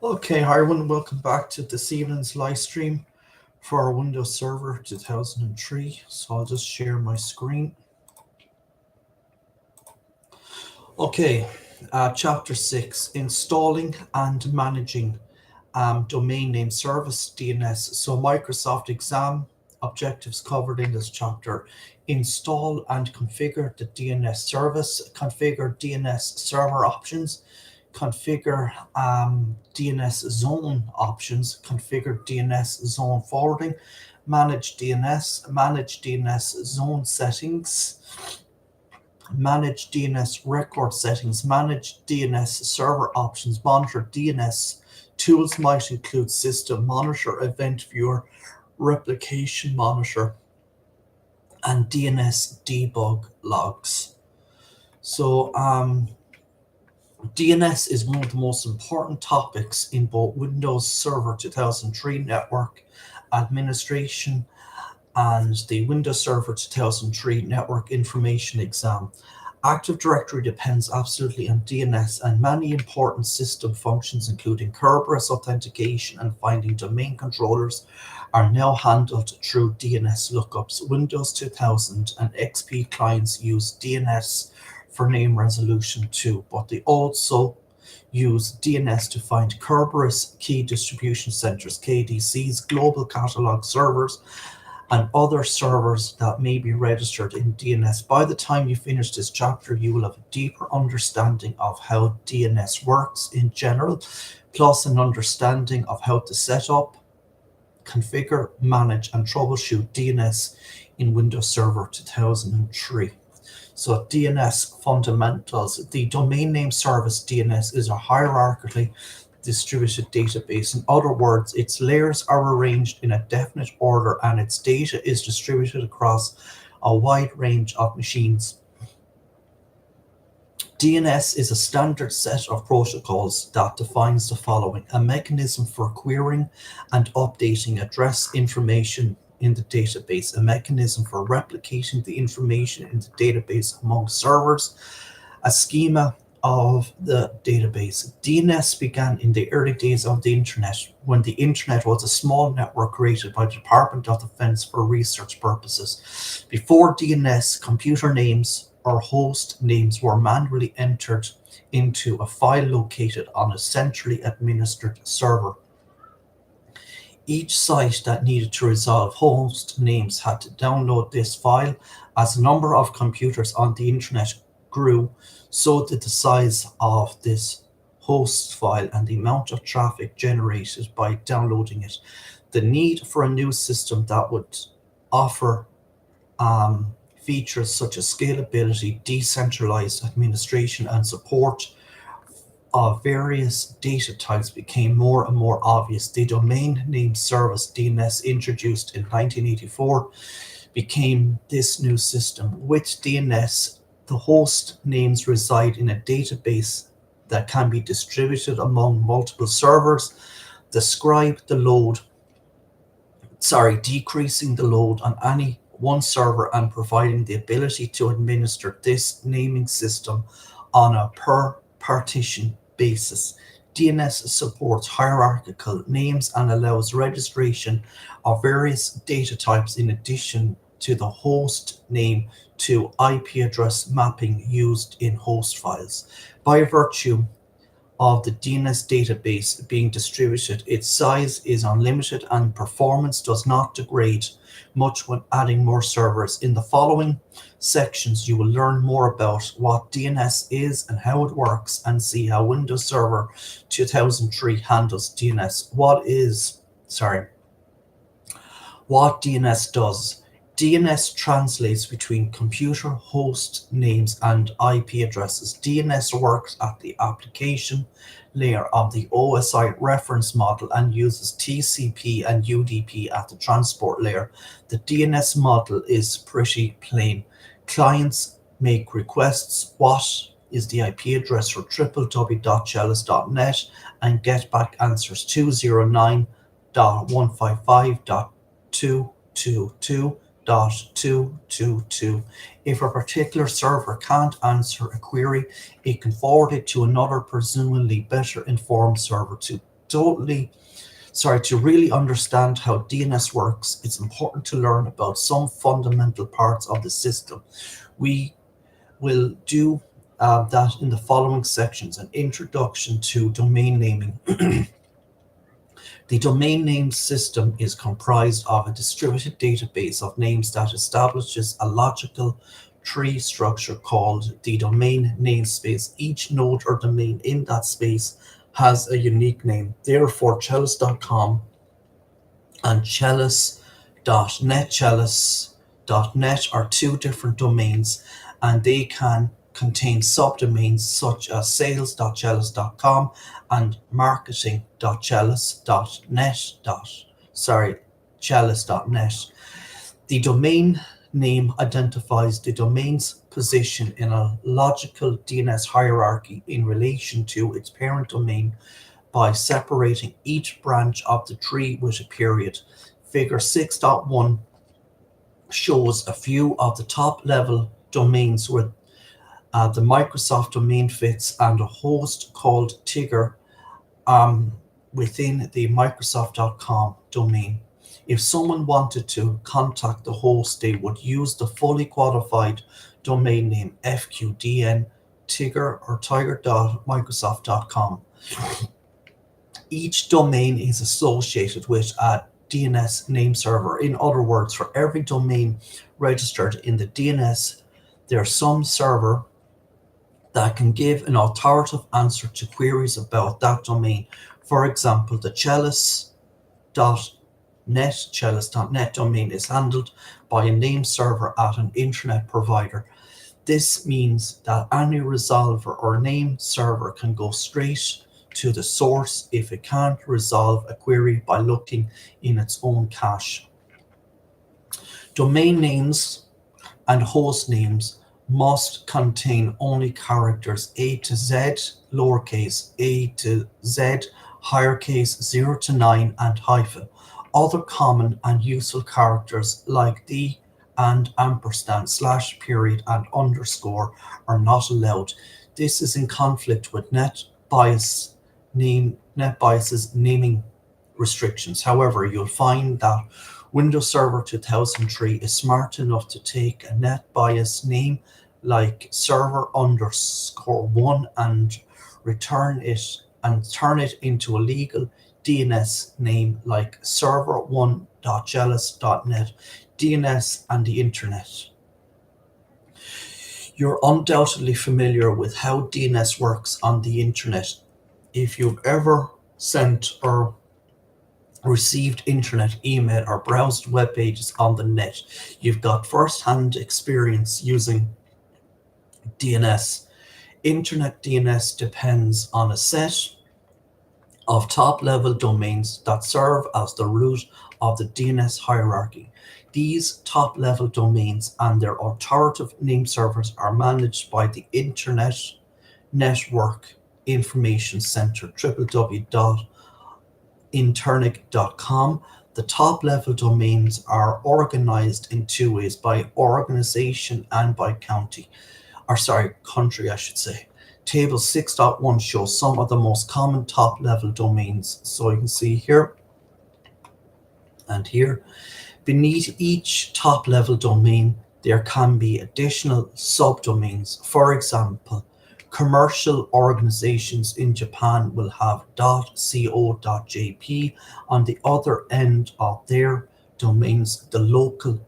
Okay, hi everyone, welcome back to this evening's live stream for our Windows Server 2003. So I'll just share my screen. Okay, Chapter 6, Installing and Managing Domain Name Service DNS. So Microsoft exam objectives covered in this chapter. Install and configure the DNS service, configure DNS server options, configure DNS zone options, configure DNS zone forwarding, manage DNS zone settings, manage DNS record settings, manage DNS server options, monitor DNS. Tools might include system monitor, event viewer, replication monitor, and DNS debug logs. So DNS is one of the most important topics in both Windows Server 2003 network administration and the Windows Server 2003 network information exam. Active Directory depends absolutely on DNS, and many important system functions, including Kerberos authentication and finding domain controllers, are now handled through DNS lookups. Windows 2000 and XP clients use DNS for name resolution too, but they also use DNS to find Kerberos key distribution centers, KDCs, global catalog servers, and other servers that may be registered in DNS. By the time you finish this chapter, you will have a deeper understanding of how DNS works in general, plus an understanding of how to set up, configure, manage, and troubleshoot DNS in Windows Server 2003. So DNS fundamentals. The domain name service DNS is a hierarchically distributed database. In other words, its layers are arranged in a definite order and its data is distributed across a wide range of machines. DNS is a standard set of protocols that defines the following: a mechanism for querying and updating address information in the database, a mechanism for replicating the information in the database among servers, a schema of the database. DNS began in the early days of the internet, when the internet was a small network created by the Department of Defense for research purposes. Before DNS, computer names or host names were manually entered into a file located on a centrally administered server. Each site that needed to resolve host names had to download this file. As the number of computers on the internet grew, so did the size of this host file and the amount of traffic generated by downloading it. The need for a new system that would offer features such as scalability, decentralized administration, and support of various data types became more and more obvious. The domain name service DNS, introduced in 1984, became this new system. With DNS, the host names reside in a database that can be distributed among multiple servers, decreasing the load on any one server and providing the ability to administer this naming system on a per partition basis. DNS supports hierarchical names and allows registration of various data types in addition to the host name to IP address mapping used in host files. By virtue of the DNS database being distributed, its size is unlimited and performance does not degrade much when adding more servers. In the following sections, you will learn more about what DNS is and how it works, and see how Windows Server 2003 handles DNS. What DNS does. DNS translates between computer host names and IP addresses. DNS works at the application layer of the OSI reference model and uses TCP and UDP at the transport layer. The DNS model is pretty plain. Clients make requests: what is the IP address for www.chalice.net, and get back answers: 209.155.222.222. If a particular server can't answer a query, it can forward it to another, presumably better informed server to to really understand how DNS works, it's important to learn about some fundamental parts of the system. We will do that in the following sections: an introduction to domain naming. The domain name system is comprised of a distributed database of names that establishes a logical tree structure called the domain namespace. Each node or domain in that space has a unique name. Therefore, Chalice.com and Chalice.net are two different domains, and they can contain subdomains such as sales.chalice.com and Chalice.net. The domain name identifies the domain's position in a logical DNS hierarchy in relation to its parent domain by separating each branch of the tree with a period. Figure 6.1 shows a few of the top level domains where the Microsoft domain fits and a host called Tigger within the Microsoft.com domain. If someone wanted to contact the host, they would use the fully qualified domain name FQDN Tigger or Tiger.Microsoft.com. Each domain is associated with a DNS name server. In other words, for every domain registered in the DNS, there's some server that can give an authoritative answer to queries about that domain. For example, the Chalice.net domain is handled by a name server at an internet provider. This means that any resolver or name server can go straight to the source if it can't resolve a query by looking in its own cache. Domain names and host names must contain only characters A to Z, lowercase a to Z, higher case 0 to 9, and hyphen. Other common and useful characters like the and ampersand, slash, period, and underscore are not allowed. This is in conflict with NetBIOS's naming restrictions. However, you'll find that Windows Server 2003 is smart enough to take a NetBIOS name like server_1 and turn it into a legal DNS name like server1.chalice.net, DNS and the internet. You're undoubtedly familiar with how DNS works on the internet. If you've ever sent or received internet, email, or browsed web pages on the net, you've got first-hand experience using DNS. Internet DNS depends on a set of top-level domains that serve as the root of the DNS hierarchy. These top-level domains and their authoritative name servers are managed by the Internet Network Information Center, www.internic.com. The top-level domains are organized in two ways: by organization and by country, I should say. Table 6.1 shows some of the most common top-level domains. So you can see here and here. Beneath each top-level domain, there can be additional subdomains. For example, commercial organizations in Japan will have .co.jp on the other end of their domains. The local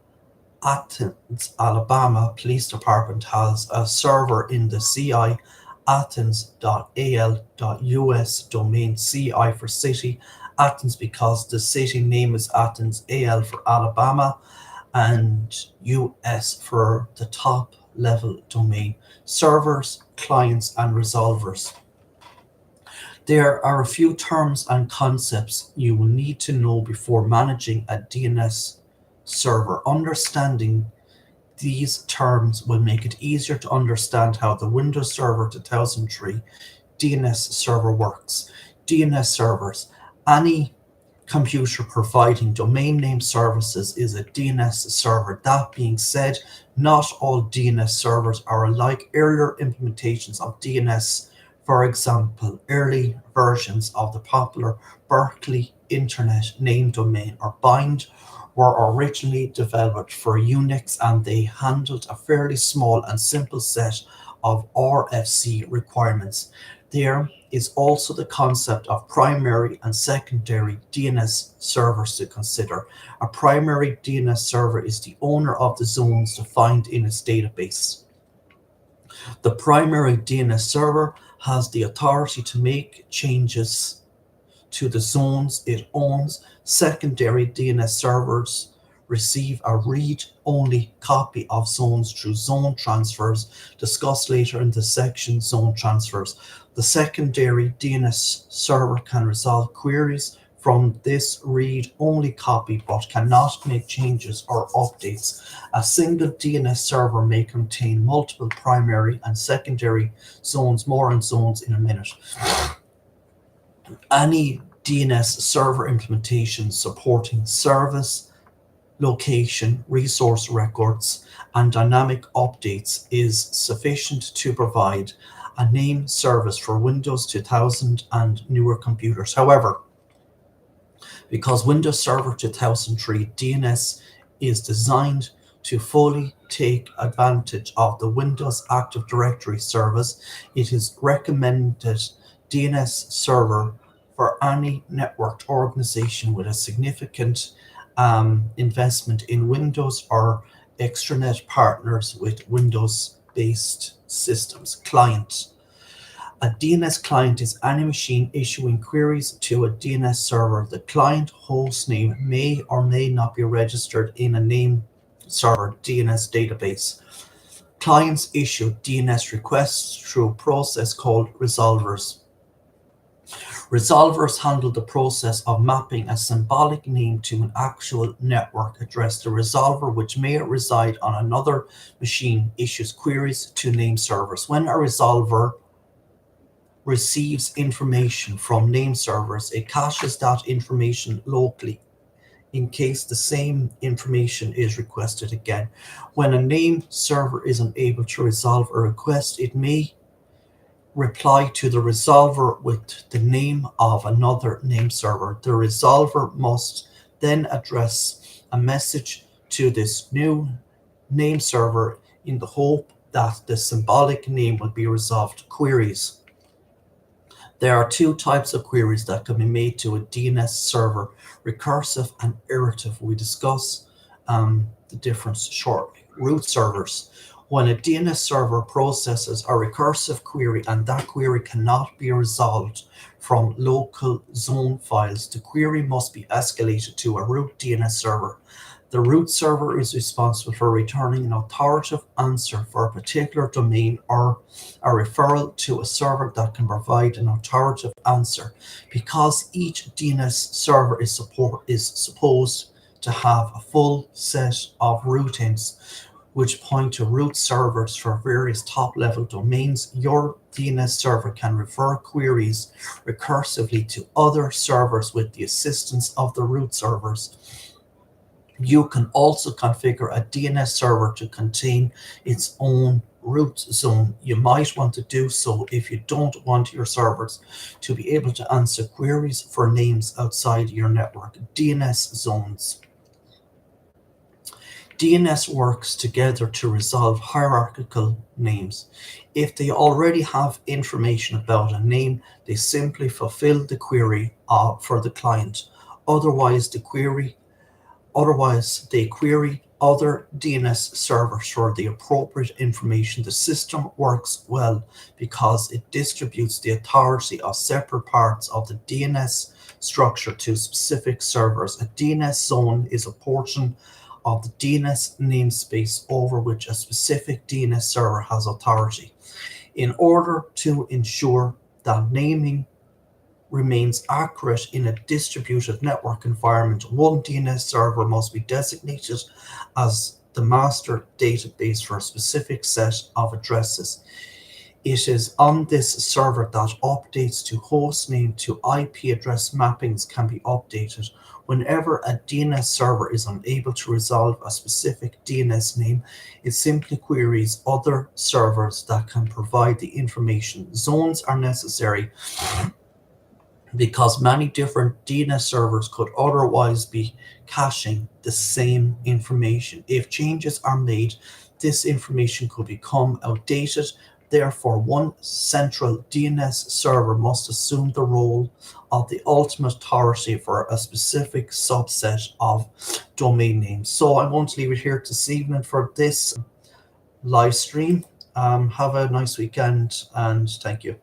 Athens, Alabama Police Department has a server in the CI Athens.al.us domain, CI for city, Athens because the city name is Athens, AL for Alabama, and US for the top level domain. Servers, clients, and resolvers. There are a few terms and concepts you will need to know before managing a DNS server. Understanding these terms will make it easier to understand how the Windows Server 2003 DNS server works. DNS servers. Any computer providing domain name services is a DNS server. That being said, not all DNS servers are alike. Earlier implementations of DNS For example, early versions of the popular Berkeley Internet name domain or BIND were originally developed for Unix, and they handled a fairly small and simple set of RFC requirements. There is also the concept of primary and secondary DNS servers to consider. A primary DNS server is the owner of the zones defined in its database. The primary DNS server has the authority to make changes to the zones it owns. Secondary DNS servers receive a read-only copy of zones through zone transfers, discussed later in the section Zone Transfers. The secondary DNS server can resolve queries from this read-only copy but cannot make changes or updates. A single DNS server may contain multiple primary and secondary zones. More on zones in a minute. Any DNS server implementation supporting service, location, resource records, and dynamic updates is sufficient to provide a name service for Windows 2000 and newer computers. However, because Windows Server 2003 DNS is designed to fully take advantage of the Windows Active Directory service, it is recommended DNS server for any networked organization with a significant investment in Windows or extranet partners with Windows-based systems. Client. A DNS client is any machine issuing queries to a DNS server. The client host name may or may not be registered in a name server DNS database. Clients issue DNS requests through a process called resolvers. Resolvers handle the process of mapping a symbolic name to an actual network address. The resolver, which may reside on another machine, issues queries to name servers. When a resolver receives information from name servers, it caches that information locally in case the same information is requested again. When a name server is unable to resolve a request, it may reply to the resolver with the name of another name server. The resolver must then address a message to this new name server in the hope that the symbolic name will be resolved. Queries. There are two types of queries that can be made to a DNS server: recursive and iterative. We discuss the difference shortly. Root servers. When a DNS server processes a recursive query and that query cannot be resolved from local zone files, the query must be escalated to a root DNS server. The root server is responsible for returning an authoritative answer for a particular domain or a referral to a server that can provide an authoritative answer. Because each DNS server is supposed to have a full set of routines which point to root servers for various top-level domains, your DNS server can refer queries recursively to other servers with the assistance of the root servers. You can also configure a DNS server to contain its own root zone. You might want to do so if you don't want your servers to be able to answer queries for names outside your network. DNS zones. DNS works together to resolve hierarchical names. If they already have information about a name, they simply fulfill the query for the client. Otherwise, they query other DNS servers for the appropriate information. The system works well because it distributes the authority of separate parts of the DNS structure to specific servers. A DNS zone is a portion of the DNS namespace over which a specific DNS server has authority. In order to ensure that naming remains accurate in a distributed network environment, one DNS server must be designated as the master database for a specific set of addresses. It is on this server that updates to hostname to IP address mappings can be updated. Whenever a DNS server is unable to resolve a specific DNS name, it simply queries other servers that can provide the information. Zones are necessary because many different DNS servers could otherwise be caching the same information. If changes are made, this information could become outdated. Therefore, one central DNS server must assume the role of the ultimate authority for a specific subset of domain names. So I'm going to leave it here this evening for this live stream. Have a nice weekend and thank you.